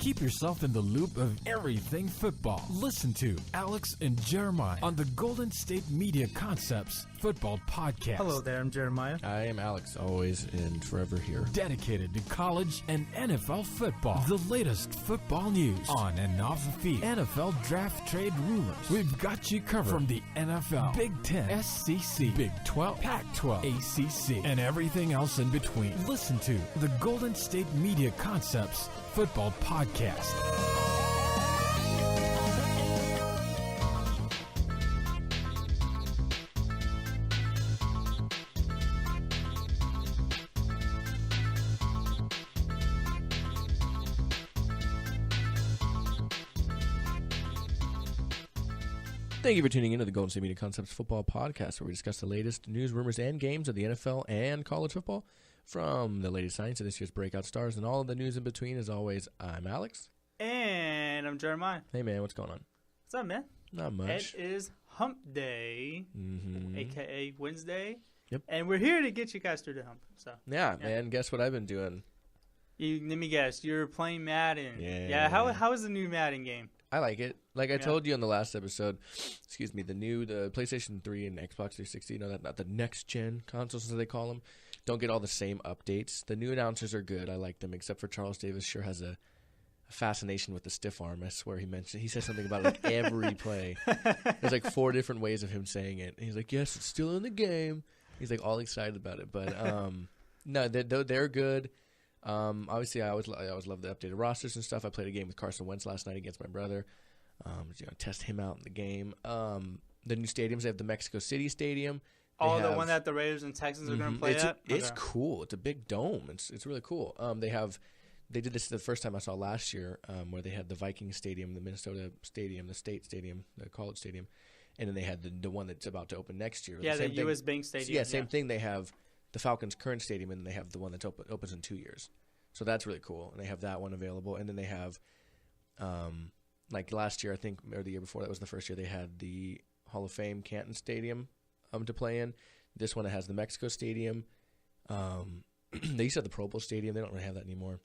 Keep yourself in the loop of everything football. Listen to Alex and Jeremiah on the Golden State Media Concepts Football Podcast. Hello there, I'm Jeremiah. I am Alex, always and forever here. Dedicated to college and NFL football. The latest football news on and off the field. NFL draft trade rumors. We've got you covered from the NFL, Big Ten, SEC, Big 12, Pac-12, ACC, and everything else in between. Listen to the Golden State Media Concepts Football Podcast. Thank you for tuning in to the Golden State Media Concepts Football Podcast, where we discuss the latest news, rumors, and games of the NFL and college football from the latest signs to this year's breakout stars and all of the news in between. As always, I'm Alex. And I'm Jeremiah. Hey, man, what's going on? What's up, man? Not much. It is Hump Day, a.k.a. Wednesday. Yep. And we're here to get you guys through the hump. So Yeah, man, guess what I've been doing? let me guess. You're playing Madden. Yeah. How is the new Madden game? I like it. Like I told you in the last episode, the PlayStation 3 and Xbox 360, not the next-gen consoles, as they call them, don't get all the same updates. The new announcers are good. I like them, except for Charles Davis sure has a fascination with the stiff arm. I swear he says something about it like every play. There's like 4 different ways of him saying it. And he's like, yes, it's still in the game. He's like all excited about it. But no, they're good. Obviously, I always love the updated rosters and stuff. I played a game with Carson Wentz last night against my brother. Test him out in the game. The new stadiums, they have the Mexico City Stadium. The one that the Raiders and Texans are going to play at? It's cool. It's a big dome. It's really cool. They did this the first time I saw last year, where they had the Vikings Stadium, the Minnesota Stadium, the State Stadium, the College Stadium, and then they had the one that's about to open next year. Yeah, the U.S. Bank Stadium. Yeah, same thing. They have the Falcons' current stadium, and they have the one that opens in 2 years. So that's really cool. And they have that one available. And then they have, like last year, I think, or the year before, that was the first year, they had the Hall of Fame Canton Stadium to play in. This one, it has the Mexico Stadium. They used to have the Pro Bowl Stadium. They don't really have that anymore.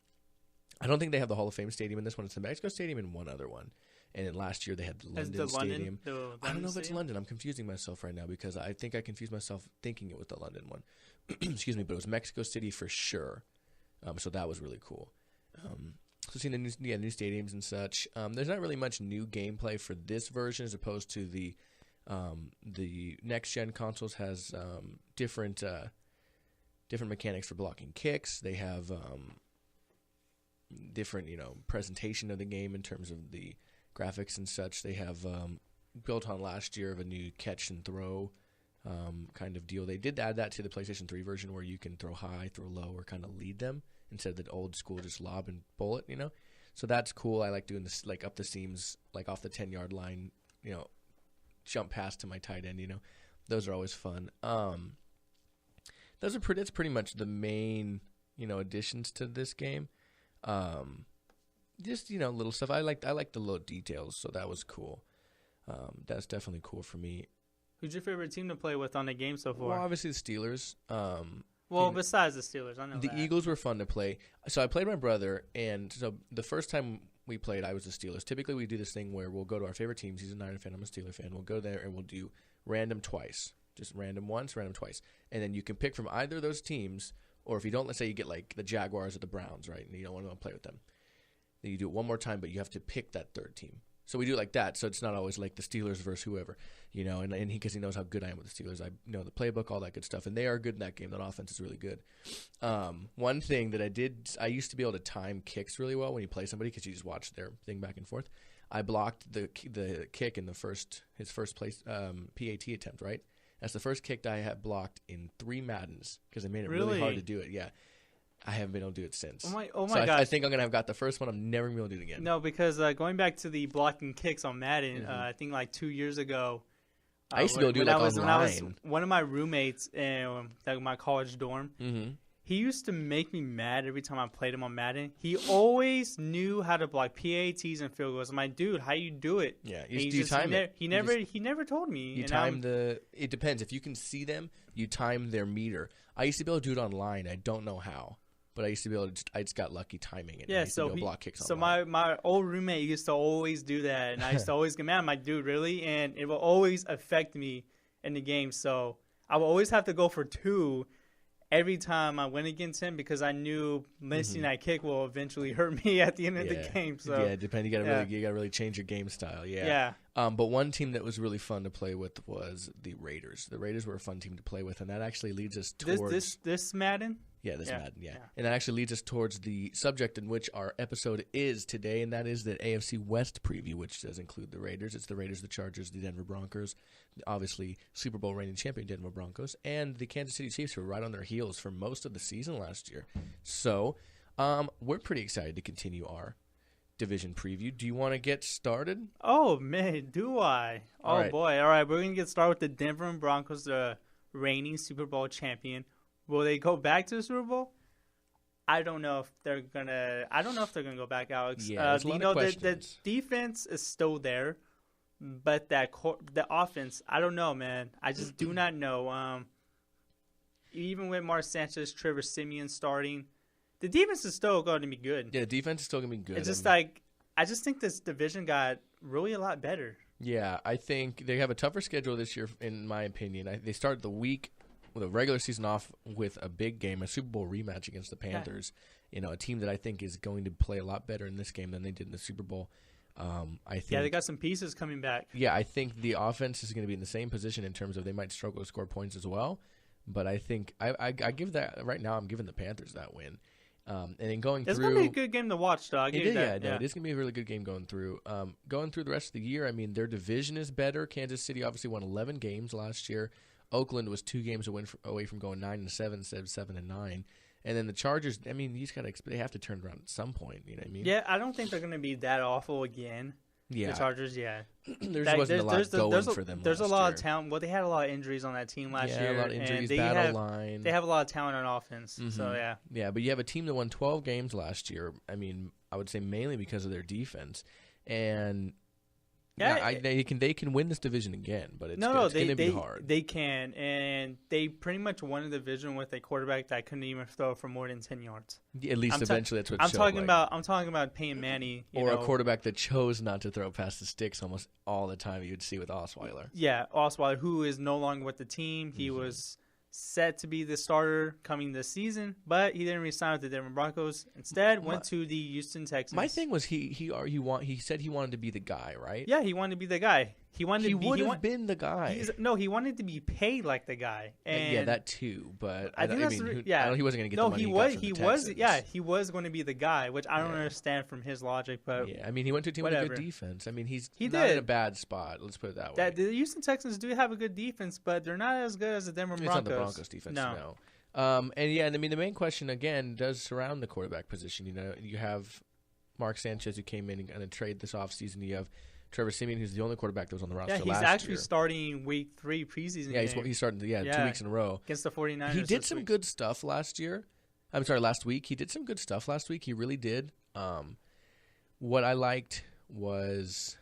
I don't think they have the Hall of Fame Stadium in this one. It's the Mexico Stadium and one other one. And then last year, they had the London Stadium. I don't know if it's London. I'm confusing myself right now because I think I confused myself thinking it was the London one. Excuse me, but it was Mexico City for sure. So that was really cool. So seeing the new stadiums and such. There's not really much new gameplay for this version as opposed to the next-gen consoles has different mechanics for blocking kicks. They have different, presentation of the game in terms of the graphics and such. They have built on last year of a new catch and throw kind of deal. They did add that to the PlayStation 3 version where you can throw high, throw low, or kind of lead them instead of the old school just lob and bullet, So that's cool. I like doing this like up the seams, like off the 10-yard line, jump past to my tight end, Those are always fun. That's pretty much the main, additions to this game. Just, little stuff. I like the little details, so that was cool. That's definitely cool for me. Who's your favorite team to play with on the game so far? Well, obviously the Steelers. Besides the Steelers, I know the Eagles were fun to play. So I played my brother, and so the first time we played, I was the Steelers. Typically, we do this thing where we'll go to our favorite teams. He's a Niner fan. I'm a Steeler fan. We'll go there, and we'll do random twice. Just random once, random twice. And then you can pick from either of those teams, or if you don't, let's say you get like the Jaguars or the Browns, right, and you don't want to play with them. Then you do it one more time, but you have to pick that third team. So we do it like that, so it's not always like the Steelers versus whoever, and because he knows how good I am with the Steelers. I know the playbook, all that good stuff, and they are good in that game. That offense is really good. One thing that I used to be able to time kicks really well when you play somebody because you just watch their thing back and forth. I blocked the kick in his first place PAT attempt, right? That's the first kick that I had blocked in 3 Maddens because they made it really hard to do it, yeah. I haven't been able to do it since. Oh my God! I think I'm gonna have got the first one. I'm never gonna be able to do it again. No, because going back to the blocking kicks on Madden, I think like 2 years ago. I used to be able to do it online. When I was one of my roommates in my college dorm, he used to make me mad every time I played him on Madden. He always knew how to block PATs and field goals. I'm like, dude, how you do it? Yeah, you time it. He never told me. You time it depends. If you can see them, you time their meter. I used to be able to do it online. I don't know how. but I used to be able to. I just got lucky timing it. Yeah, I used to block kicks. So my old roommate used to always do that, and I used to always get mad. I'm like, dude, really? And it will always affect me in the game. So I will always have to go for 2 every time I went against him because I knew missing that kick will eventually hurt me at the end of the game. So yeah, depending, you gotta really change your game style. Yeah. But one team that was really fun to play with was the Raiders. The Raiders were a fun team to play with, and that actually leads us towards this Madden. Yeah, Madden. Yeah, and that actually leads us towards the subject in which our episode is today, and that is the AFC West preview, which does include the Raiders. It's the Raiders, the Chargers, the Denver Broncos, obviously Super Bowl reigning champion Denver Broncos, and the Kansas City Chiefs, who were right on their heels for most of the season last year. So we're pretty excited to continue our division preview. Do you want to get started? Oh, man, do I? Oh, right. Boy. All right, we're going to get started with the Denver Broncos, the reigning Super Bowl champion. Will they go back to the Super Bowl? I don't know if they're gonna go back, Alex. Yeah, the defense is still there, but the offense, I don't know, man. I just do not know. Even with Mark Sanchez, Trevor Siemian starting, the defense is still going to be good. Yeah, the defense is still going to be good. It's just I just think this division got really a lot better. Yeah, I think they have a tougher schedule this year, in my opinion. They started the week with a regular season off with a big game, a Super Bowl rematch against the Panthers. Yeah. A team that I think is going to play a lot better in this game than they did in the Super Bowl. I think. Yeah, they got some pieces coming back. Yeah, I think the offense is going to be in the same position in terms of they might struggle to score points as well. But I think I give that right now. I'm giving the Panthers that win. And then going it's through, going to be a good game to watch, though. It is going to be a really good game going through. Going through the rest of the year, I mean, their division is better. Kansas City obviously won 11 games last year. Oakland was 2 games away from going 9-7 instead of 7-9, and then the Chargers. I mean, they have to turn around at some point. You know what I mean? Yeah, I don't think they're going to be that awful again. Yeah, the Chargers. Yeah, there wasn't a lot going for them. There's a lot of talent. Well, they had a lot of injuries on that team last year. Yeah, a lot of injuries. They line. They have a lot of talent on offense. Mm-hmm. So yeah. Yeah, but you have a team that won 12 games last year. I mean, I would say mainly because of their defense and. Yeah, they can win this division again, but it's going to be hard. They can, and they pretty much won the division with a quarterback that couldn't even throw for more than 10 yards. Yeah, at least eventually that's what I'm talking about. I'm talking about Peyton Manning, a quarterback that chose not to throw past the sticks almost all the time. You'd see with Osweiler. Yeah, Osweiler, who is no longer with the team. He was set to be the starter coming this season, but he didn't resign with the Denver Broncos. Instead, went to the Houston Texans. My thing was he said he wanted to be the guy, right? Yeah, he wanted to be the guy. He would have been the guy. He wanted to be paid like the guy. And yeah, that too. But I think he wasn't going to get the money. He was going to be the guy, which I don't understand from his logic. But yeah, I mean, he went to a team with a good defense. I mean, he did in a bad spot. Let's put it that way. The Houston Texans do have a good defense, but they're not as good as the Denver Broncos. It's not the Broncos defense, no. And I mean, the main question again does surround the quarterback position. You have Mark Sanchez who came in a trade this offseason. You have Trevor Siemian, who's the only quarterback that was on the roster last year. Yeah, he's actually starting week 3 preseason game. Yeah, he's starting 2 weeks in a row. Against the 49ers. He did some good stuff last week. He did some good stuff last week. He really did. What I liked was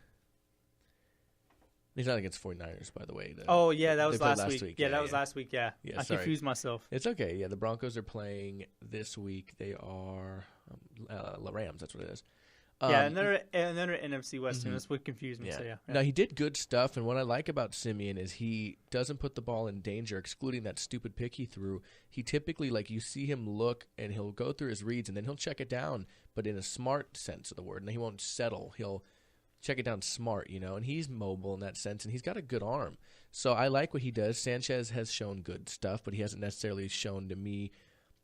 he's not against 49ers, by the way. That was last week. Yeah, that was last week, yeah. I confused myself. It's okay. Yeah, the Broncos are playing this week. They are Rams, that's what it is. Another NFC West team. That's what confused me. Yeah. So, yeah. Now, he did good stuff, and what I like about Siemian is he doesn't put the ball in danger, excluding that stupid pick he threw. He typically, you see him look, and he'll go through his reads, and then he'll check it down, but in a smart sense of the word, and he won't settle. He'll check it down smart, and he's mobile in that sense, and he's got a good arm. So I like what he does. Sanchez has shown good stuff, but he hasn't necessarily shown to me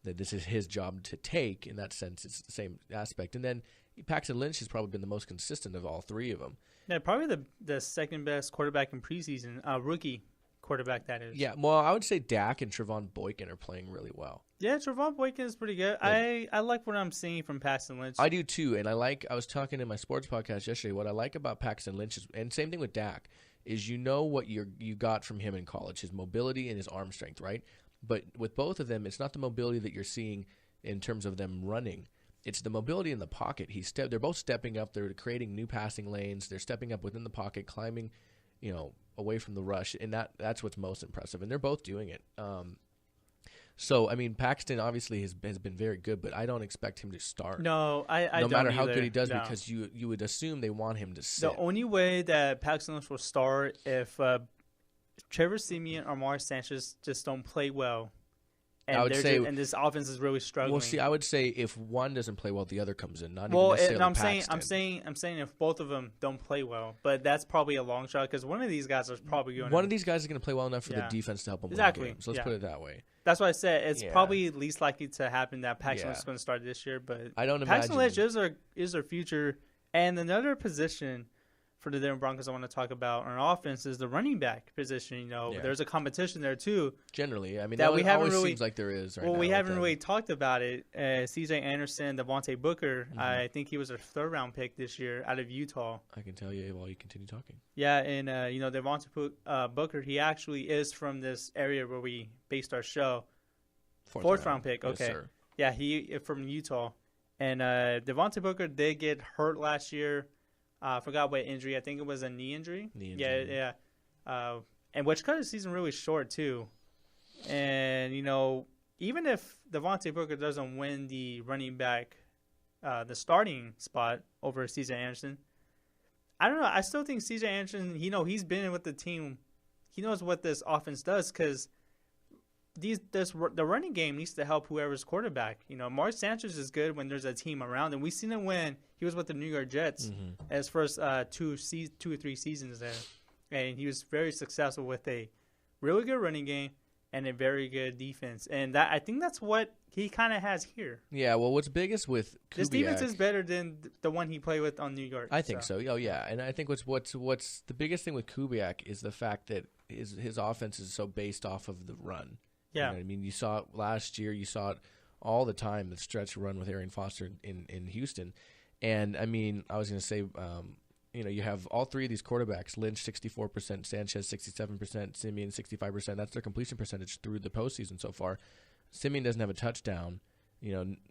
that this is his job to take. In that sense, it's the same aspect. And then Paxton Lynch has probably been the most consistent of all 3 of them. Yeah, probably the second best quarterback in preseason, rookie quarterback that is. Yeah, well, I would say Dak and Trevon Boykin are playing really well. Yeah, Trevon Boykin is pretty good. I like what I'm seeing from Paxton Lynch. I do too, and I was talking in my sports podcast yesterday, what I like about Paxton Lynch is, and same thing with Dak, is what you got from him in college, his mobility and his arm strength, right? But with both of them, it's not the mobility that you're seeing in terms of them running. It's the mobility in the pocket. They're both stepping up. They're creating new passing lanes. They're stepping up within the pocket, climbing, away from the rush, and that's what's most impressive. And they're both doing it. So I mean, Paxton obviously has been very good, but I don't expect him to start. No, I no don't matter how either. good he does, No. because you would assume they want him to sit. The only way that Paxton will start if Trevor Siemian or Mark Sanchez just don't play well. And I would say, and this offense is really struggling. Well, see, I would say if one doesn't play well, the other comes in. Not well, even necessarily I'm saying if both of them don't play well, but that's probably a long shot because one of these guys is probably going. One of these guys is going to play well enough for the Yeah. defense to help him Exactly. win games. Let's put it that way. That's what I said. It's Yeah. probably least likely to happen that Paxton Yeah. is going to start this year, but I don't Paxton imagine. Lynch is our future. And another position for the Denver Broncos I want to talk about on offense is the running back position. You know, Yeah. there's a competition there too. Generally, I mean, that we haven't always really seems like there is. Right well, now we with haven't them. really talked about it. C.J. Anderson, Devontae Booker. Mm-hmm. I think he was a third-round pick this year out of Utah. I can tell you while you continue talking. Yeah, and Devontae Booker, he actually is from this area where we based our show. Fourth round pick. Yes, Okay. sir. Yeah, he from Utah. And Devontae Booker did get hurt last year. I forgot what injury. I think it was a knee injury. Yeah. And which cut his season really short too. And even if Devontae Booker doesn't win the running back, the starting spot over C.J. Anderson, I don't know. I still think C.J. Anderson, he's been with the team. He knows what this offense does because the running game needs to help whoever's quarterback. Mark Sanchez is good when there's a team around, and we've seen him when he was with the New York Jets as first 2 or 3 seasons there, and he was very successful with a really good running game and a very good defense, and I think that's what he kind of has here. Yeah, well, what's biggest with Kubiak, this defense is better than the one he played with on New York. I think so. Oh yeah, and I think what's the biggest thing with Kubiak is the fact that his offense is so based off of the run. Yeah, I mean, you saw it last year. You saw it all the time. The stretch run with Arian Foster in Houston, and I mean, I was going to say, you have all three of these quarterbacks: Lynch 64%, Sanchez 67%, Siemian 65%. That's their completion percentage through the postseason so far. Siemian doesn't have a touchdown.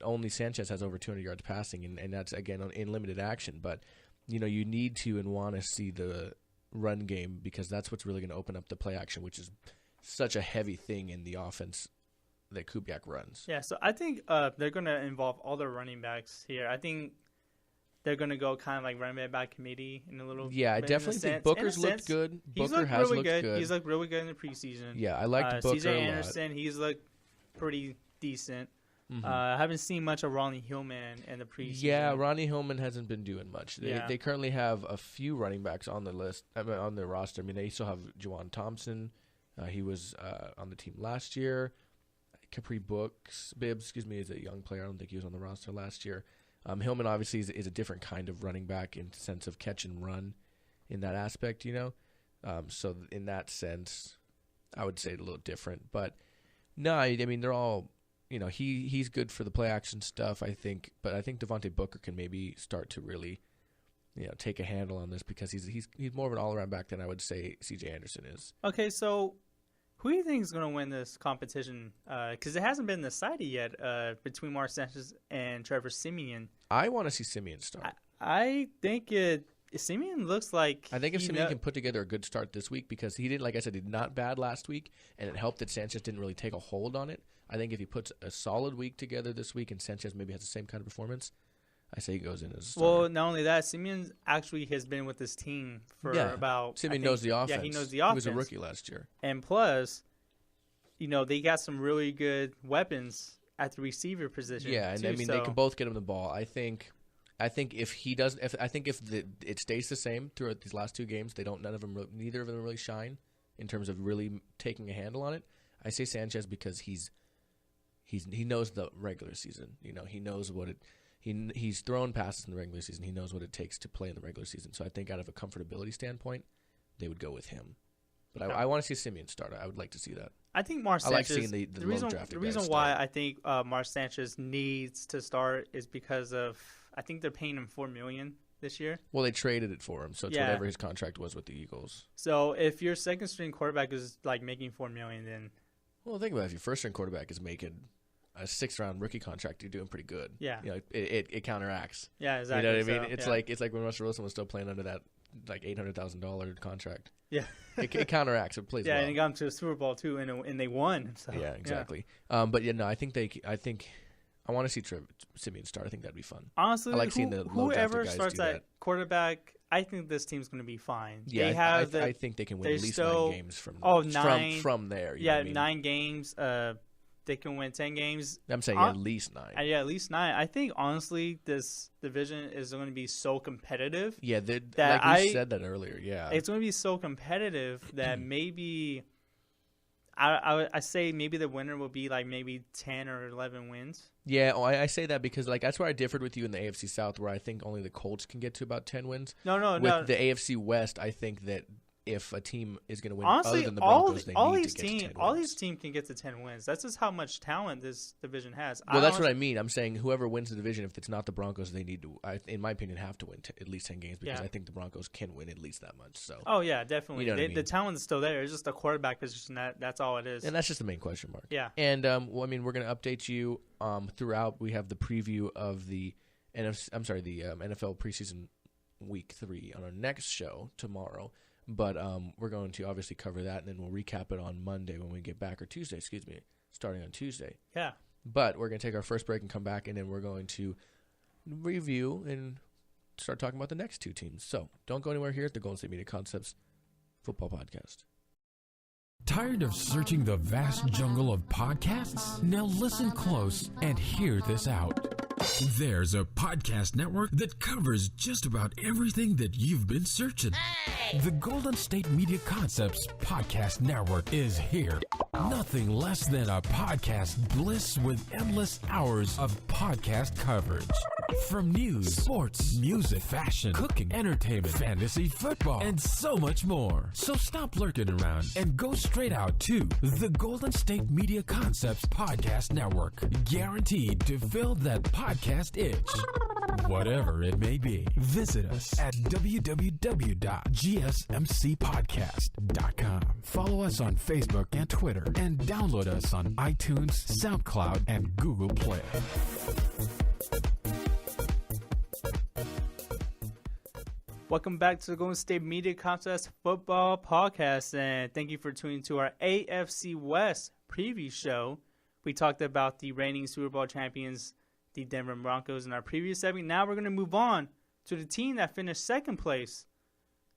Only Sanchez has over 200 yards passing, and that's again in limited action. But you need to and want to see the run game because that's what's really going to open up the play action, which is such a heavy thing in the offense that Kubiak runs. Yeah, so I think they're going to involve all their running backs here. I think they're going to go kind of like running back committee in a little Yeah, I bit definitely think Booker's looked good. Booker has looked good. He's looked really good in the preseason. Yeah, I liked Booker C.J. a lot. Anderson, he's looked pretty decent. Mm-hmm. I haven't seen much of Ronnie Hillman in the preseason. Yeah, Ronnie Hillman hasn't been doing much. They currently have a few running backs on the list, on their roster. I mean, they still have Juwan Thompson. He was on the team last year. Capri Bibbs, is a young player. I don't think he was on the roster last year. Hillman obviously is a different kind of running back in the sense of catch and run in that aspect, So in that sense, I would say a little different. But no, I mean, they're all, he's good for the play action stuff, I think. But I think Devontae Booker can maybe start to really take a handle on this because he's more of an all-around back than I would say C.J. Anderson is. Okay, so who do you think is going to win this competition? Because it hasn't been decided yet between Mark Sanchez and Trevor Siemian. I want to see Siemian start. I think Siemian looks like... I think if Siemian can put together a good start this week because he didn't, like I said, he did not bad last week, and it helped that Sanchez didn't really take a hold on it. I think if he puts a solid week together this week and Sanchez maybe has the same kind of performance, I say he goes in as a starter. Well, not only that, Siemian actually has been with this team for about... Siemian knows the offense. Yeah, he knows the offense. He was a rookie last year. And plus, they got some really good weapons at the receiver position. Yeah, and too, they can both get him the ball. I think if he does, it stays the same throughout these last 2 games, neither of them really shine in terms of really taking a handle on it. I say Sanchez because he knows the regular season. He knows what it. He's thrown passes in the regular season. He knows what it takes to play in the regular season. So I think out of a comfortability standpoint, they would go with him. But I want to see Siemian start. I would like to see that. I think Mark Sanchez. I like seeing the low drafted The reason guys why start. I think Mark Sanchez needs to start is because of I think they're paying him $4 million this year. Well, they traded it for him, so it's whatever his contract was with the Eagles. So if your second string quarterback is like making $4 million, then well, think about it. If your first string quarterback is making a 6th-round rookie contract, you're doing pretty good. Yeah. You know, it counteracts. Yeah, exactly. You know what I mean? So, It's like when Russell Wilson was still playing under that like $800,000 contract. Yeah. It counteracts. It plays well. Yeah, and he got him to a Super Bowl too, and they won. So, yeah, exactly. But yeah, no, I think I want to see Simeon start. I think that'd be fun. Honestly, I like seeing the whoever guys starts do at that. quarterback, I think this team's going to be fine. Yeah, they have I think they can win at least 9 games from from there. Yeah, 9 games. They can win 10 games. I'm saying at least 9. Yeah, at least 9. I think honestly, this division is going to be so competitive. Yeah, like we said that earlier. Yeah, it's going to be so competitive that maybe. I say maybe the winner will be like maybe 10 or 11 wins. Yeah, I say that because like that's where I differed with you in the AFC South, where I think only the Colts can get to about 10 wins. No. With the AFC West, I think that if a team is going to win, honestly, other than the Broncos, they need to get to 10 wins. All these teams can get to 10 wins. That's just how much talent this division has. Well, that's what I mean. I'm saying whoever wins the division, if it's not the Broncos, they need to, in my opinion, have to win at least 10 games because I think the Broncos can win at least that much. So. Oh yeah, definitely. You know what I mean? The talent is still there. It's just the quarterback position. That's all it is. And that's just the main question mark. Yeah. And well, I mean, we're going to update you throughout. We have the preview of the NFL preseason week 3 on our next show tomorrow. But we're going to obviously cover that, and then we'll recap it on Monday when we get back, or Tuesday, starting on Tuesday. Yeah. But we're going to take our first break and come back, and then we're going to review and start talking about the next 2 teams. So don't go anywhere here at the Golden State Media Concepts Football Podcast. Tired of searching the vast jungle of podcasts? Now listen close and hear this out. There's a podcast network that covers just about everything that you've been searching. Hey! The Golden State Media Concepts Podcast Network is here. Nothing less than a podcast bliss with endless hours of podcast coverage. From news, sports, music, fashion, cooking, entertainment, fantasy, football, and so much more. So stop lurking around and go straight out to the Golden State Media Concepts Podcast Network. Guaranteed to fill that podcast itch. Whatever it may be. Visit us at www.gsmcpodcast.com. Follow us on Facebook and Twitter, and download us on iTunes, SoundCloud, and Google Play. Welcome back to the Golden State Media Concepts Football Podcast, and thank you for tuning to our AFC West preview show. We talked about the reigning Super Bowl champions, the Denver Broncos, in our previous segment. Now we're going to move on to the team that finished second place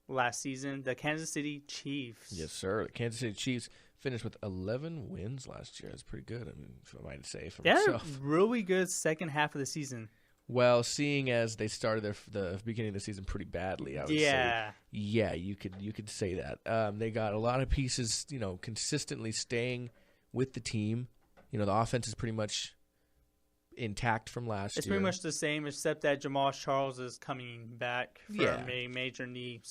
last season, the Kansas City Chiefs. Yes, sir. The Kansas City Chiefs finished with 11 wins last year. That's pretty good, I mean, if I might say for myself. They had a really good second half of the season. Well, seeing as they started the beginning of the season pretty badly, I would say, yeah, you could say that. They got a lot of pieces, consistently staying with the team. The offense is pretty much intact from last year. It's pretty much the same, except that Jamal Charles is coming back from a major knee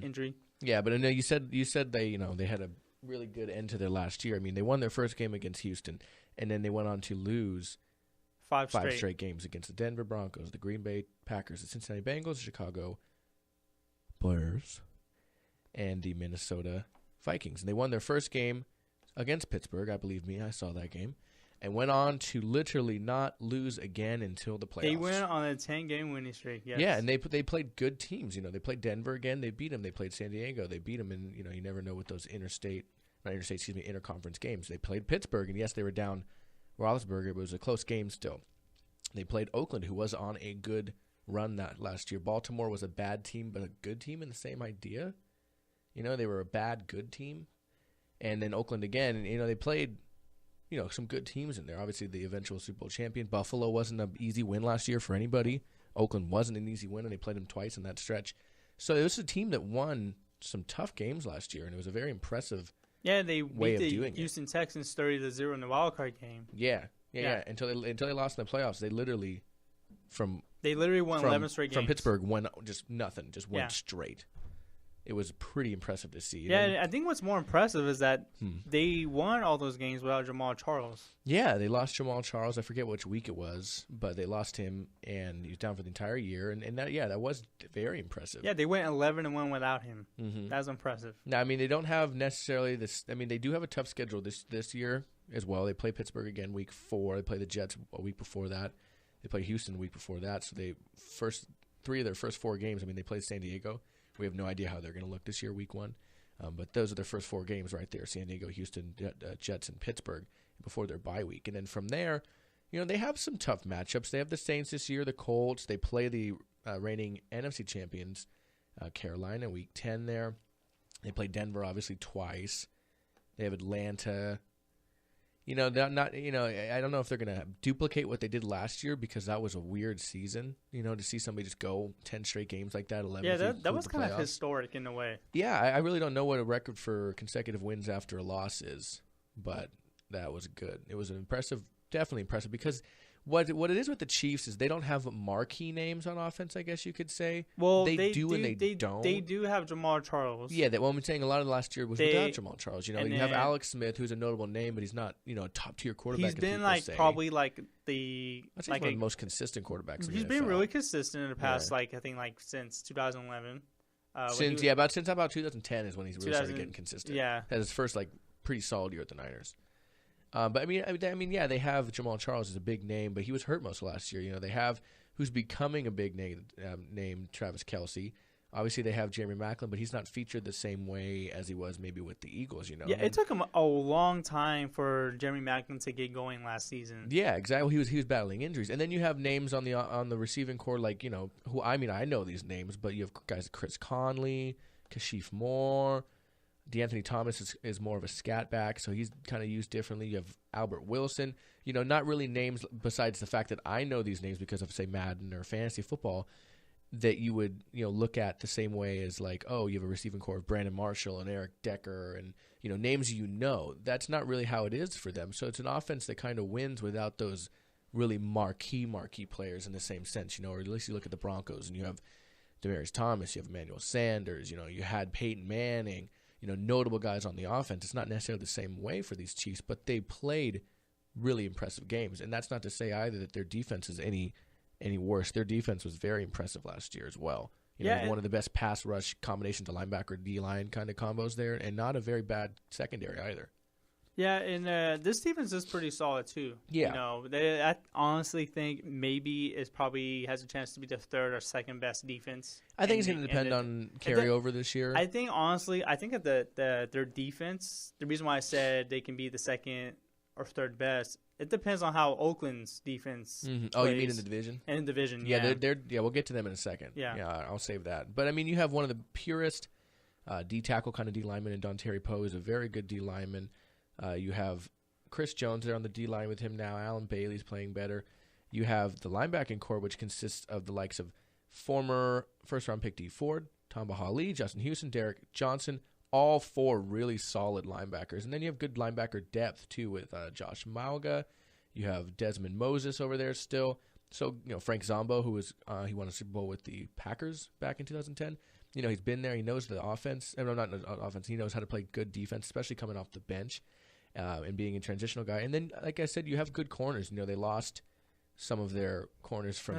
injury. Yeah, but I know you said they they had a really good end to their last year. I mean, they won their first game against Houston, and then they went on to lose five straight games against the Denver Broncos, the Green Bay Packers, the Cincinnati Bengals, the Chicago Bears, and the Minnesota Vikings. And they won their first game against Pittsburgh, I believe me. I saw that game. And went on to literally not lose again until the playoffs. They went on a 10-game winning streak, yes. Yeah, and they played good teams. They played Denver again. They beat them. They played San Diego. They beat them. And, you never know with those interconference games. They played Pittsburgh, and yes, they were down Roethlisberger, but it was a close game still. They played Oakland, who was on a good run that last year. Baltimore was a bad team, but a good team in the same idea. They were a bad, good team. And then Oakland again, and, they played, some good teams in there. Obviously, the eventual Super Bowl champion. Buffalo wasn't an easy win last year for anybody. Oakland wasn't an easy win, and they played them twice in that stretch. So it was a team that won some tough games last year, and it was a very impressive they way beat of doing the Houston Texans 30-0 in the wild card game. Yeah. Until they lost in the playoffs, they literally won 11 straight games from Pittsburgh. Went just nothing, just went straight. it was pretty impressive to see. Yeah, and I think what's more impressive is that they won all those games without Jamal Charles. Yeah, they lost Jamal Charles. I forget which week it was, but they lost him, and he was down for the entire year. And that was very impressive. Yeah, they went 11-1 without him. Mm-hmm. That's impressive. Now, I mean, they don't have necessarily this. I mean, they do have a tough schedule this year as well. They play Pittsburgh again week 4. They play the Jets a week before that. They play Houston a week before that. So three of their first 4 games. I mean, they played San Diego. We have no idea how they're going to look this year, week 1. But those are their first 4 games right there: San Diego, Houston, Jets, and Pittsburgh before their bye week. And then from there, they have some tough matchups. They have the Saints this year, the Colts. They play the reigning NFC champions, Carolina, week 10 there. They play Denver, obviously, twice. They have Atlanta. I don't know if they're going to duplicate what they did last year because that was a weird season, to see somebody just go 10 straight games like that, 11. Yeah, that was kind of historic in a way. Yeah, I really don't know what a record for consecutive wins after a loss is, but that was good. It was definitely impressive because what it is with the Chiefs is they don't have marquee names on offense, I guess you could say. Well, they do and they don't. They do have Jamal Charles. Yeah, I'm saying a lot of the last year was without Jamal Charles. You have Alex Smith, who's a notable name, but he's not, a top-tier quarterback. He's been probably the one of the most consistent quarterbacks in the He's NFL. been really consistent in the past, I think since 2011. Since about 2010 is when he's really started getting consistent. Yeah. That his first pretty solid year at the Niners. But I mean, yeah, they have Jamal Charles as a big name, but he was hurt most of last year. They have who's becoming a big name, named Travis Kelce. Obviously, they have Jeremy Maclin, but he's not featured the same way as he was maybe with the Eagles. Yeah, it took him a long time for Jeremy Maclin to get going last season. Yeah, exactly. He was battling injuries, and then you have names on the receiving core who I know these names, but you have guys like Chris Conley, Kashif Moore. DeAnthony Thomas is more of a scat back, so he's kind of used differently. You have Albert Wilson. Not really names besides the fact that I know these names because of, say, Madden or fantasy football that you would, look at the same way as you have a receiving core of Brandon Marshall and Eric Decker and, names That's not really how it is for them. So it's an offense that kind of wins without those really marquee players in the same sense, or at least you look at the Broncos and you have Demaryius Thomas, you have Emmanuel Sanders, you had Peyton Manning. Notable guys on the offense. It's not necessarily the same way for these Chiefs, but they played really impressive games. And that's not to say either that their defense is any worse. Their defense was very impressive last year as well. One of the best pass rush combination to linebacker D-line kind of combos there, and not a very bad secondary either. Yeah, and this defense is pretty solid too. Yeah. I honestly think maybe it probably has a chance to be the third or second best defense. I think it's going to depend on carryover this year. I think that their defense, the reason why I said they can be the second or third best, it depends on how Oakland's defense plays. Oh, you mean in the division? In the division, yeah. We'll get to them in a second. Yeah, I'll save that. But I mean, you have one of the purest D tackle kind of D linemen in Dontari Poe, who's a very good D lineman. You have Chris Jones there on the D-line with him now. Alan Bailey's playing better. You have the linebacking core, which consists of the likes of former first-round pick D Ford, Tom Bahali, Justin Houston, Derek Johnson, all 4 really solid linebackers. And then you have good linebacker depth, too, with Josh Mauga. You have Desmond Moses over there still. So, Frank Zombo, he won a Super Bowl with the Packers back in 2010. He's been there. He knows the offense. Not the offense. He knows how to play good defense, especially coming off the bench. And being a transitional guy. And then, like I said, you have good corners. They lost some of their corners from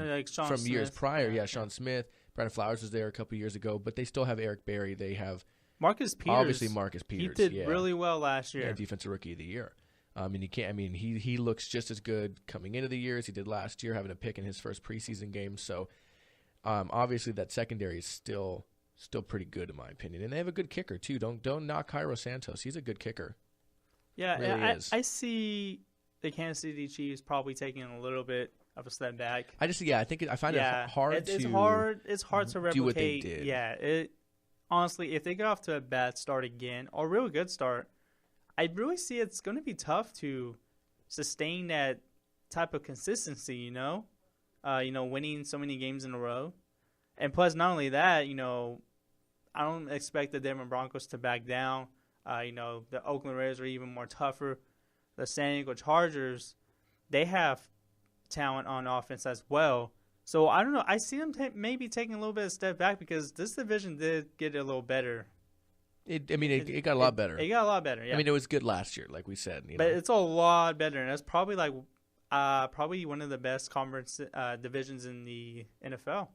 years prior. Yeah, Sean Smith. Brandon Flowers was there a couple years ago. But they still have Eric Berry. They have Marcus Peters. Obviously, Marcus Peters. He did really well last year. Yeah, Defensive Rookie of the Year. He looks just as good coming into the year as he did last year, having a pick in his first preseason game. So, obviously, that secondary is still pretty good, in my opinion. And they have a good kicker, too. Don't knock Cairo Santos. He's a good kicker. Yeah, really I see the Kansas City Chiefs probably taking a little bit of a step back. I find it hard it's hard to replicate. Do what they did. Yeah, honestly, if they get off to a bad start again, or a real good start, I really see it's going to be tough to sustain that type of consistency, winning so many games in a row. And plus, not only that, I don't expect the Denver Broncos to back down. The Oakland Raiders are even more tougher. The San Diego Chargers, they have talent on offense as well. So I don't know. I see them maybe taking a little bit of step back because this division did get a little better. It got a lot better. It got a lot better. Yeah. I mean, it was good last year, like we said. But it's a lot better, and that's probably probably one of the best conference divisions in the NFL.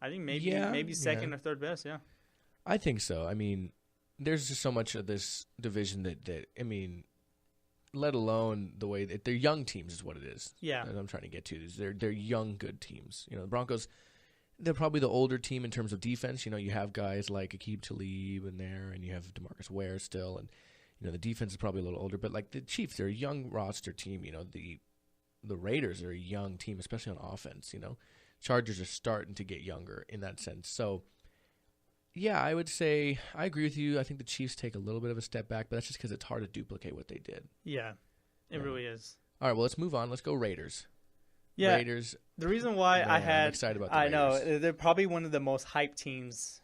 I think maybe second or third best. Yeah. I think so. I mean, there's just so much of this division that I mean, let alone the way that they're young teams is what it is. Yeah. That I'm trying to get to is they're young, good teams. The Broncos, they're probably the older team in terms of defense. You have guys like Aqib Talib in there, and you have DeMarcus Ware still, and the defense is probably a little older. But like the Chiefs, they're a young roster team. The Raiders are a young team, especially on offense. Chargers are starting to get younger in that sense. So, yeah, I would say I agree with you. I think the Chiefs take a little bit of a step back, but that's just because it's hard to duplicate what they did. Yeah, it really is. All right, well, let's move on. Let's go Raiders. Yeah, Raiders. The reason why I'm excited about the Raiders. know they're probably one of the most hyped teams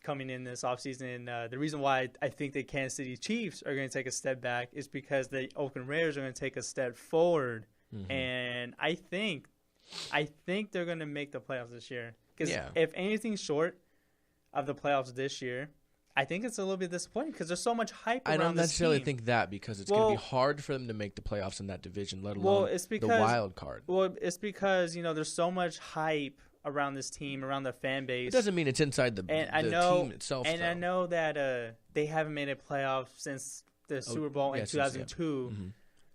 coming in this offseason. And the reason why I think the Kansas City Chiefs are going to take a step back is because the Oakland Raiders are going to take a step forward. And I think they're going to make the playoffs this year. Because if anything's short of the playoffs this year, I think it's a little bit disappointing because there's so much hype around this team. I don't necessarily think that because it's going to be hard for them to make the playoffs in that division, let alone the wild card. Well, it's because, there's so much hype around this team, around the fan base. It doesn't mean it's inside the team itself. And I know that they haven't made a playoff since the Super Bowl in 2002.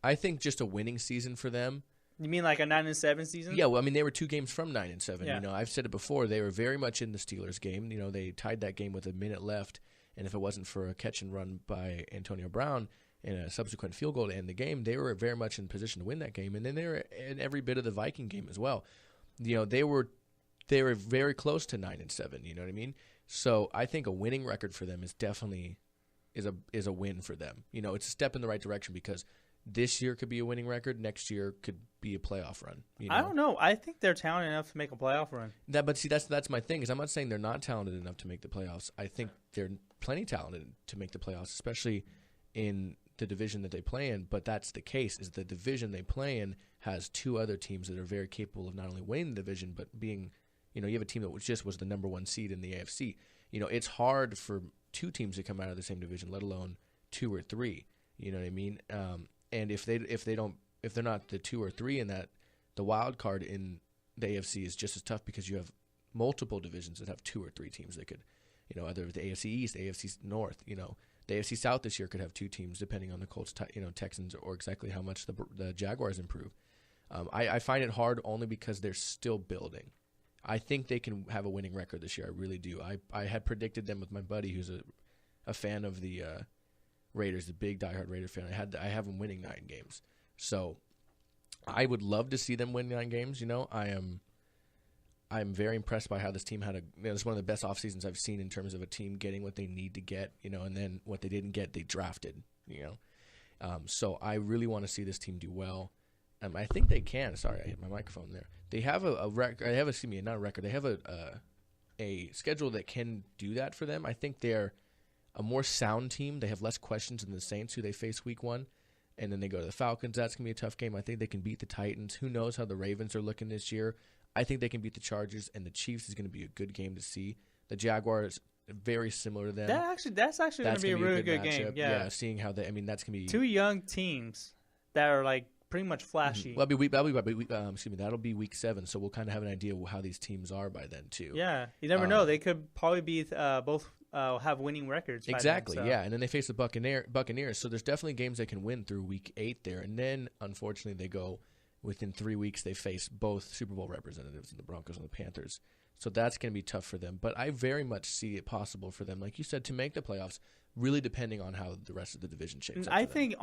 I think just a winning season for them. You mean like a 9-7 season? Yeah, well, I mean they were 2 games from 9-7. Yeah. I've said it before. They were very much in the Steelers game. They tied that game with a minute left, and if it wasn't for a catch and run by Antonio Brown and a subsequent field goal to end the game, they were very much in position to win that game. And then they were in every bit of the Viking game as well. They were very close to 9-7. You know what I mean? So I think a winning record for them is definitely is a win for them. It's a step in the right direction because this year could be a winning record. Next year could be a playoff run. I don't know. I think they're talented enough to make a playoff run. But see, that's my thing. Is I'm not saying they're not talented enough to make the playoffs. I think they're plenty talented to make the playoffs, especially in the division that they play in. But that's the case. Is the division they play in has 2 other teams that are very capable of not only winning the division but being, you have a team that was the number 1 seed in the AFC. It's hard for 2 teams to come out of the same division, let alone 2 or 3. You know what I mean? And if they're not the 2 or 3 in that, the wild card in the AFC is just as tough because you have multiple divisions that have 2 or 3 teams that could, either the AFC East, the AFC North, the AFC South this year could have 2 teams depending on the Colts, Texans, or exactly how much the Jaguars improve. I find it hard only because they're still building. I think they can have a winning record this year. I really do. I had predicted them with my buddy who's a fan of the Raiders, a big diehard Raider fan. I have them winning 9 games. So I would love to see them win 9 games. I'm very impressed by how this team had it's one of the best off seasons I've seen in terms of a team getting what they need to get, and then what they didn't get, they drafted, So I really want to see this team do well. I think they can. Sorry, I hit my microphone there. They have a record. Not a record. They have a schedule that can do that for them. I think they're a more sound team. They have less questions than the Saints, who they face week 1. And then they go to the Falcons. That's going to be a tough game. I think they can beat the Titans. Who knows how the Ravens are looking this year. I think they can beat the Chargers, and the Chiefs is going to be a good game to see. The Jaguars, very similar to them. That's actually going to be a really good game. Yeah, seeing how that's going to be 2 young teams that are like pretty much flashy. Well, that'll be week 7, so we'll kind of have an idea of how these teams are by then too. Yeah, you never know. They could probably be both have winning records. Exactly, by then, so. Yeah, and then they face the Buccaneers, so there's definitely games they can win through week 8 there, and then unfortunately they go within 3 weeks they face both Super Bowl representatives, the Broncos and the Panthers. So that's going to be tough for them, but I very much see it possible for them, like you said, to make the playoffs. Really depending on how the rest of the division shapes up. I think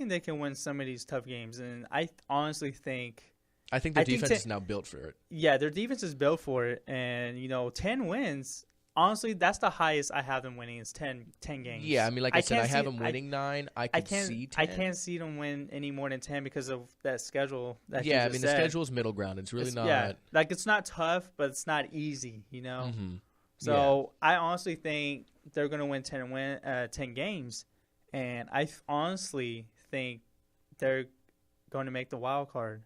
they can win some of these tough games, and I honestly think their defense is now built for it. Yeah, their defense is built for it, and 10 wins. Honestly, that's the highest I have them winning is 10 games. Yeah, I mean, like I said, I have them winning 9. I could see 10. I can't see them win any more than 10 because of that schedule. The schedule is middle ground. It's really not. Yeah, it's not tough, but it's not easy. Mm-hmm. So I honestly think they're going to win 10 games, and I honestly think they're going to make the wild card.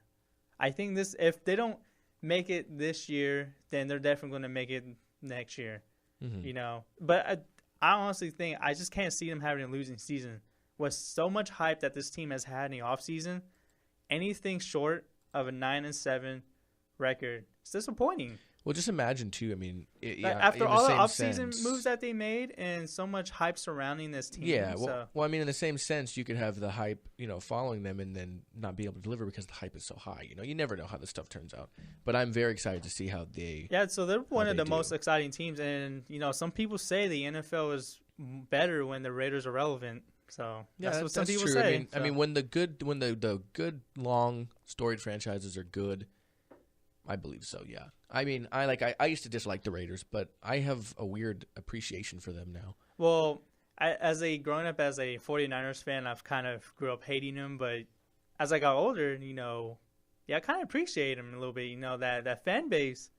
I think if they don't, make it this year, then they're definitely going to make it next year. Mm-hmm. But I honestly think I just can't see them having a losing season. With so much hype that this team has had in the offseason, anything short of a 9-7 record, it's disappointing. Well, just imagine too. I mean, after all the offseason moves that they made and so much hype surrounding this team. Yeah. Well, I mean, in the same sense, you could have the hype, following them, and then not be able to deliver because the hype is so high. You never know how this stuff turns out. But I'm very excited to see how they. Yeah. So they're one of the most exciting teams, and some people say the NFL is better when the Raiders are relevant. So that's what some people true. say. I mean, when the good long storied franchises are good, I believe so. Yeah. I mean, I used to dislike the Raiders, but I have a weird appreciation for them now. Well, growing up as a 49ers fan, I've kind of grew up hating them, but as I got older, I kind of appreciate them a little bit. That fan base,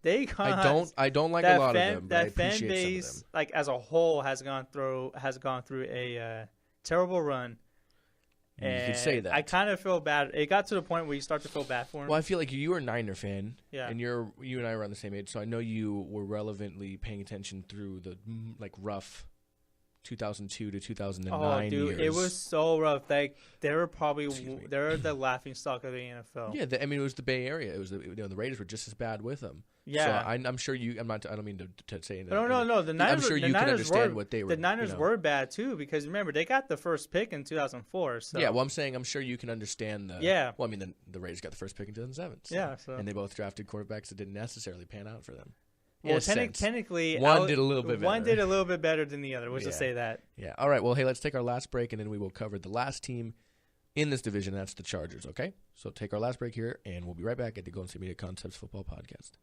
I don't like a lot of them, but that I appreciate fan base, some of them. like as a whole, has gone through a terrible run. You could say that. I kind of feel bad. It got to the point where you start to feel bad for him. Well, I feel like you were a Niner fan, yeah, and you and I were on the same age, so I know you were relevantly paying attention through the rough 2002 to 2009 dude, years. it was so rough. Like they're the laughing stock of the NFL. Yeah, it was the Bay Area. It was the Raiders were just as bad with them. Yeah, so I'm sure you. I don't mean to say that. No. The Niners. I'm sure you can understand what they were. The Niners were bad too because remember they got the first pick in 2004. So yeah, well I'm saying I'm sure you can understand the. Yeah. Well, I mean the Raiders got the first pick in 2007. So, yeah. So. And they both drafted quarterbacks that didn't necessarily pan out for them. Well, technically, one did a little bit better. One did a little bit better than the other. We'll just say that. Yeah. All right. Well, hey, let's take our last break, and then we will cover the last team in this division. That's the Chargers. Okay. So take our last break here, and we'll be right back at the Golden State Media Concepts Football Podcast.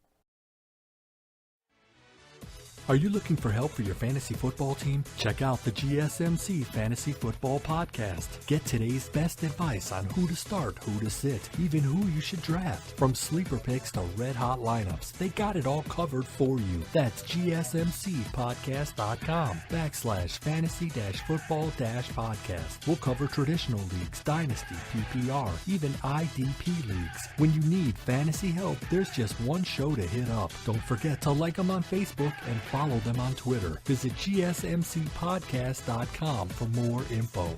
Are you looking for help for your fantasy football team? Check out the GSMC Fantasy Football Podcast. Get today's best advice on who to start, who to sit, even who you should draft. From sleeper picks to red-hot lineups, they got it all covered for you. That's gsmcpodcast.com/fantasy-football-podcast. We'll cover traditional leagues, dynasty, PPR, even IDP leagues. When you need fantasy help, there's just one show to hit up. Don't forget to like them on Facebook and follow them on Twitter. Visit gsmcpodcast.com for more info.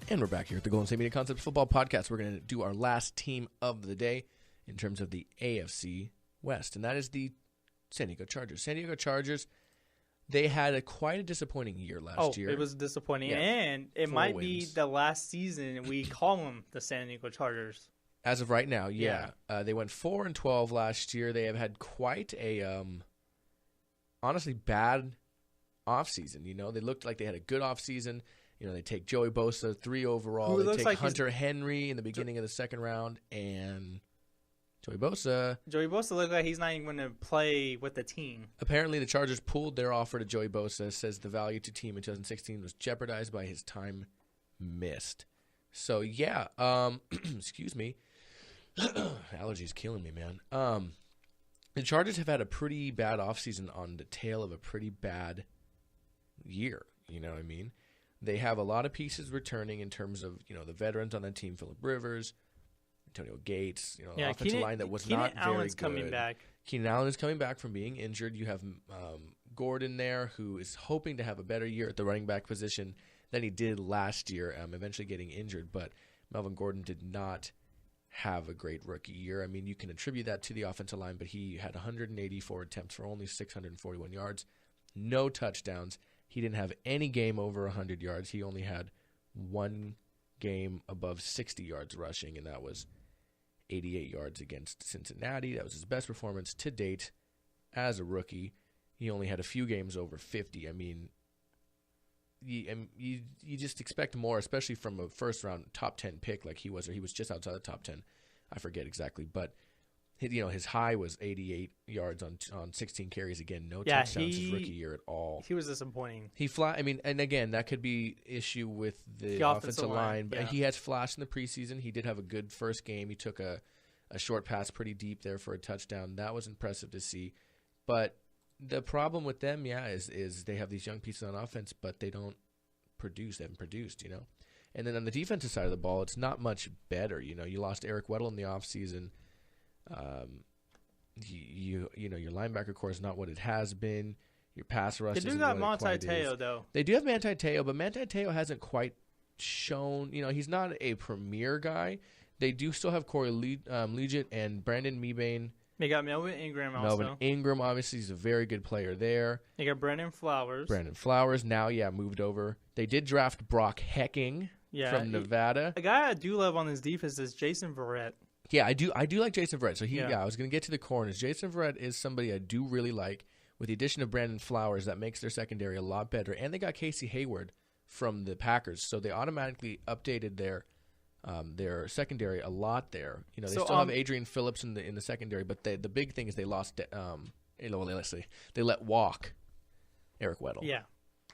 And we're back here at the Golden State Media Concepts Football Podcast. We're going to do our last team of the day in terms of the AFC West, and that is the San Diego Chargers. San Diego Chargers, they had quite a disappointing year last year. It was disappointing, and it might be the last season we call them the San Diego Chargers. As of right now, yeah. They went 4-12 last year. They have had quite a, honestly, bad offseason. They looked like they had a good offseason. They take Joey Bosa 3 overall. They take Hunter Henry in the beginning of the second round, and Joey Bosa looks like he's not even going to play with the team. Apparently, the Chargers pulled their offer to Joey Bosa. Says the value to team in 2016 was jeopardized by his time missed. So yeah, excuse me. Allergies killing me, man. The Chargers have had a pretty bad offseason on the tail of a pretty bad year. You know what I mean? They have a lot of pieces returning in terms of, the veterans on that team, Phillip Rivers, Antonio Gates, the offensive line that was not very Allen's good. Coming back. Keenan Allen is coming back from being injured. You have Gordon there, who is hoping to have a better year at the running back position than he did last year, eventually getting injured. But Melvin Gordon did not have a great rookie year. I mean, you can attribute that to the offensive line, but he had 184 attempts for only 641 yards, no touchdowns. He didn't have any game over 100 yards. He only had one game above 60 yards rushing, and that was 88 yards against Cincinnati. That was his best performance to date as a rookie. He only had a few games over 50. I mean, you just expect more, especially from a first-round top 10 pick like he was, or he was just outside the top 10. I forget exactly, but his high was 88 yards on 16 carries. Again, no touchdowns his rookie year at all. He was disappointing. And again, that could be issue with the offensive line, but he has flashed in the preseason. He did have a good first game. He took a short pass pretty deep there for a touchdown. That was impressive to see. But the problem with them, is they have these young pieces on offense, but they don't produce. They haven't produced, And then on the defensive side of the ball, it's not much better. You know, you lost Eric Weddle in the offseason. You know, your linebacker core is not what it has been. Your pass rush They do isn't got what it quite Manti Te'o, is. though. They do have Manti Te'o, but Manti Te'o hasn't quite shown. You know, he's not a premier guy. They do still have Corey Liuget and Brandon Mebane. They got Melvin Ingram also. Melvin Ingram, obviously, is a very good player there. They got Brandon Flowers. Now, moved over. They did draft Brock Hecking from Nevada. A guy I do love on this defense is Jason Verrett. Yeah, I do like Jason Verrett. So I was going to get to the corners. Jason Verrett is somebody I do really like. With the addition of Brandon Flowers, that makes their secondary a lot better. And they got Casey Hayward from the Packers, so they automatically updated their secondary a lot there. You know, they still have Adrian Phillips in the secondary, but the big thing is they lost. They let walk Eric Weddle.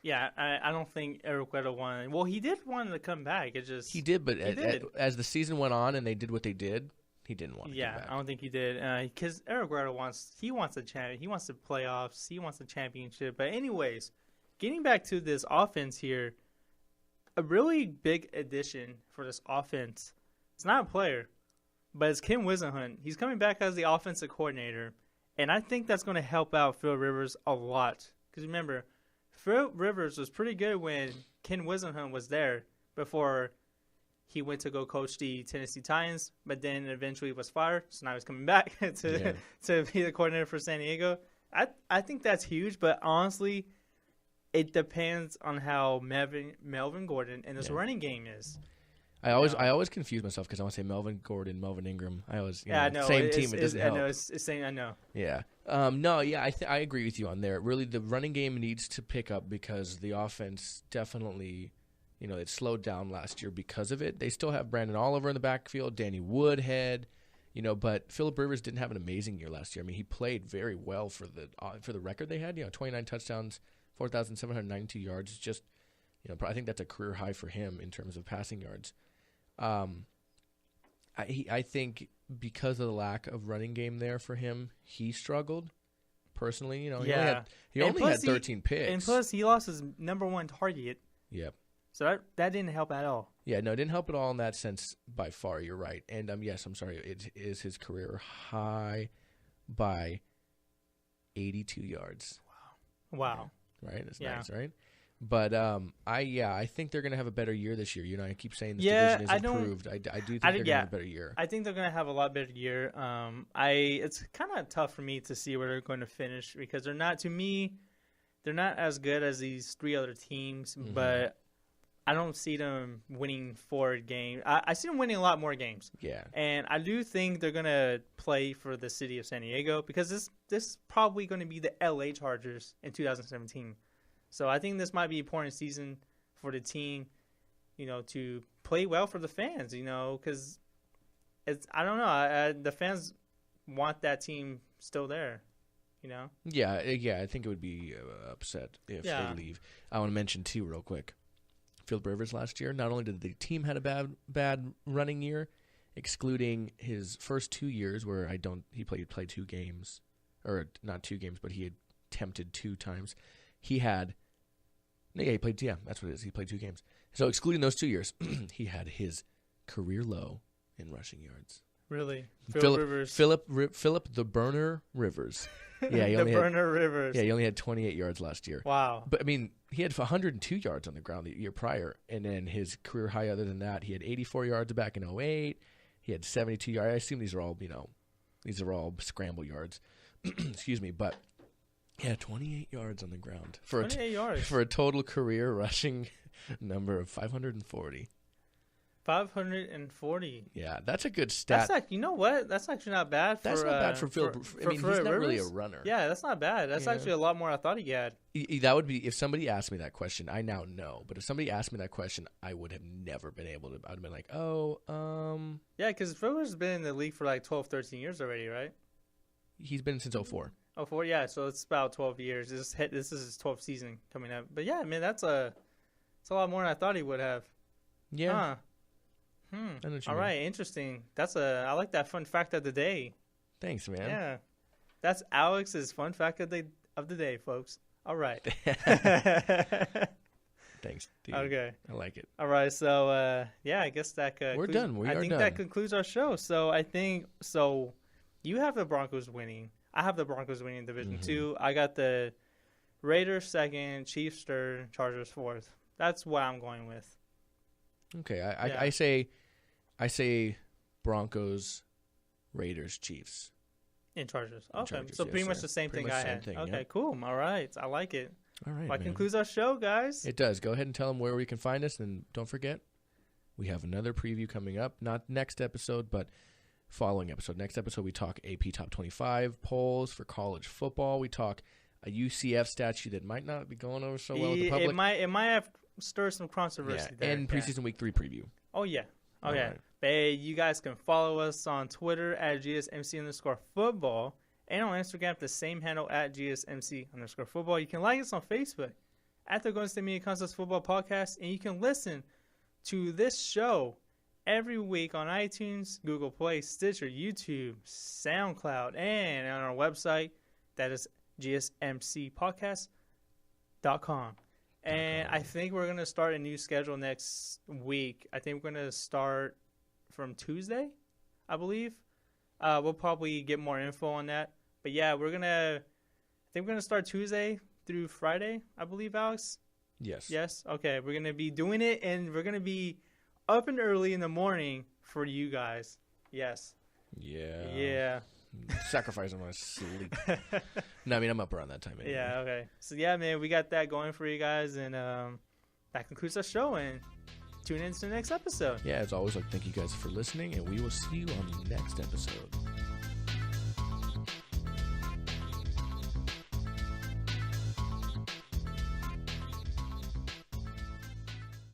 Yeah. I don't think Eric Weddle wanted. Well, he did want to come back. He did, but as the season went on and they did what they did, he didn't want to come back. I don't think he did. Because Eric Weddle wants a champion. He wants the playoffs. He wants the championship. But anyways, getting back to this offense here, a really big addition for this offense. It's not a player, but it's Ken Wisenhunt. He's coming back as the offensive coordinator, and I think that's going to help out Phil Rivers a lot. Because remember, Phil Rivers was pretty good when Ken Wisenhunt was there before he went to go coach the Tennessee Titans, but then eventually was fired. So now he's coming back to be the coordinator for San Diego. I think that's huge, but honestly, it depends on how Melvin Gordon and this running game is. I always confuse myself because I want to say Melvin Gordon, Melvin Ingram. I always same team. It doesn't help. I know it's same. I know. Yeah. I agree with you on there. Really, the running game needs to pick up because the offense definitely, it slowed down last year because of it. They still have Brandon Oliver in the backfield, Danny Woodhead, but Phillip Rivers didn't have an amazing year last year. I mean, he played very well for the record they had. 29 touchdowns, 4,792 yards. Just, I think that's a career high for him in terms of passing yards. I think because of the lack of running game there for him, he struggled personally. He only had 13 picks, and plus he lost his number one target. Yep. So that didn't help at all. Yeah, no, it didn't help at all in that sense by far. You're right. And yes, I'm sorry. It is his career high by 82 yards. Wow. Right? That's nice, right? But I think they're going to have a better year this year. I keep saying this division is improved. I do think they're going to have a better year. I think they're going to have a lot better year. It's kind of tough for me to see where they're going to finish because they're not as good as these three other teams, but I don't see them winning 4 games. I see them winning a lot more games. Yeah. And I do think they're going to play for the city of San Diego because this is probably going to be the LA Chargers in 2017. So I think this might be an important season for the team, to play well for the fans, because I don't know. The fans want that team still there, Yeah, I think it would be upset if they leave. I want to mention, too, real quick. Phillip Rivers last year, not only did the team had a bad running year, excluding his first 2 years where he played 2 games, or not 2 games, but he had attempted 2 times. He played. Yeah, that's what it is. He played 2 games. So excluding those 2 years, he had his career low in rushing yards. Really, Phillip the Burner Rivers. Yeah, Rivers. Yeah, he only had 28 yards last year. Wow. But I mean, he had 102 yards on the ground the year prior, and then his career high. Other than that, he had 84 yards back in 2008. He had 72 yards. I assume these are all scramble yards. Excuse me, but. Yeah, 28 yards on the ground for 28 yards for a total career rushing number of 540. 540. Yeah, that's a good stat. That's what? That's actually not bad. That's not bad for Phil. I mean, he's not really a runner. Yeah, that's not bad. That's actually a lot more I thought he had. That would be if somebody asked me that question. I now know, but if somebody asked me that question, I would have never been able to. I'd have been like, Yeah, because Phil's been in the league for like 12, 13 years already, right? He's been since 2004. 2004, yeah. So it's about 12 years. This is his 12th season coming up. But yeah, man, it's a lot more than I thought he would have. Yeah. All right, interesting. I like that fun fact of the day. Thanks, man. Yeah, that's Alex's fun fact of the day, folks. All right. Thanks, dude. Okay. I like it. All right. So, yeah, I guess that We're done. I think that concludes our show. So, you have the Broncos winning. I have the Broncos winning Division 2. I got the Raiders second, Chiefs third, Chargers fourth. That's what I'm going with. Okay. I say Broncos, Raiders, Chiefs. In Chargers. Okay. Chargers, So yes, pretty much sir. the same Pretty thing much I same had. thing, Okay, yeah. cool. All right. I like it. All right, That man. concludes our show, guys. It does. Go ahead and tell them where we can find us. And don't forget, we have another preview coming up. Not next episode, but following episode. Next episode, we talk AP Top 25 polls for college football. We talk a UCF statue that might not be going over so well with the public. It might have stirred some controversy there. And preseason week 3 preview. Oh, yeah. All Okay. right. Hey, you guys can follow us on Twitter at GSMC_football and on Instagram, the same handle at GSMC_football. You can like us on Facebook at the Golden State Media Concepts Football Podcast, and you can listen to this show every week on iTunes, Google Play, Stitcher, YouTube, SoundCloud, and on our website, that is GSMCpodcast.com. And I think we're going to start a new schedule next week. I think we're going to start from Tuesday, I believe. We'll probably get more info on that. But yeah, we're going to start Tuesday through Friday, I believe, Alex. Yes. Yes? Okay, we're going to be doing it, and we're going to be up and early in the morning for you guys. Yes. Yeah. Sacrificing my sleep. No, I mean, I'm up around that time anyway. Yeah, okay. So, yeah, man, we got that going for you guys, and that concludes our show, and tune in to the next episode. Yeah, as always, thank you guys for listening, and we will see you on the next episode.